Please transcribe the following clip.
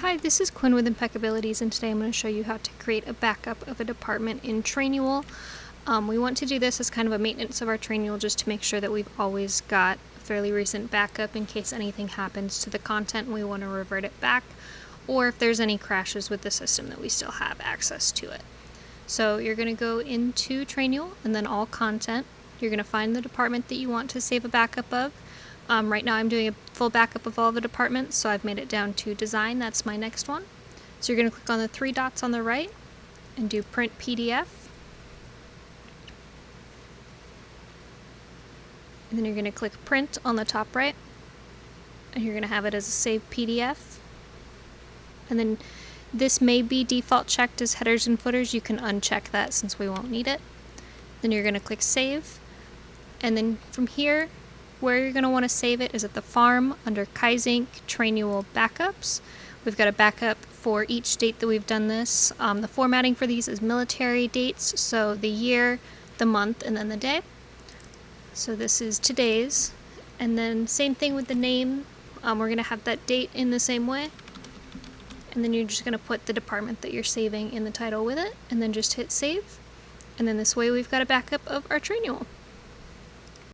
Hi, this is Quinn with Impeccabilities, and today I'm going to show you how to create a backup of a department in Trainual. We want to do this as kind of a maintenance of our Trainual just to make sure that we've always got a fairly recent backup in case anything happens to the content and we want to revert it back, or if there's any crashes with the system that we still have access to it. So you're going to go into Trainual and then all content. You're going to find the department that you want to save a backup of. Right now I'm doing a full backup of all the departments, so I've made it down to design. That's my next one. So you're going to click on the three dots on the right and do print PDF. And then you're going to click print on the top right, and you're going to have it as a saved PDF. And then this may be default checked as headers and footers. You can uncheck that since we won't need it. Then you're going to click save, and then from here where you're going to want to save it is at the farm under Kaizink Trainual backups. We've got a backup for each date that we've done this. The formatting for these is military dates, so the year, the month, and then the day. So this is today's, and then same thing with the name. We're going to have that date in the same way, and then you're just going to put the department that you're saving in the title with it, and then just hit save, and then this way we've got a backup of our Trainual.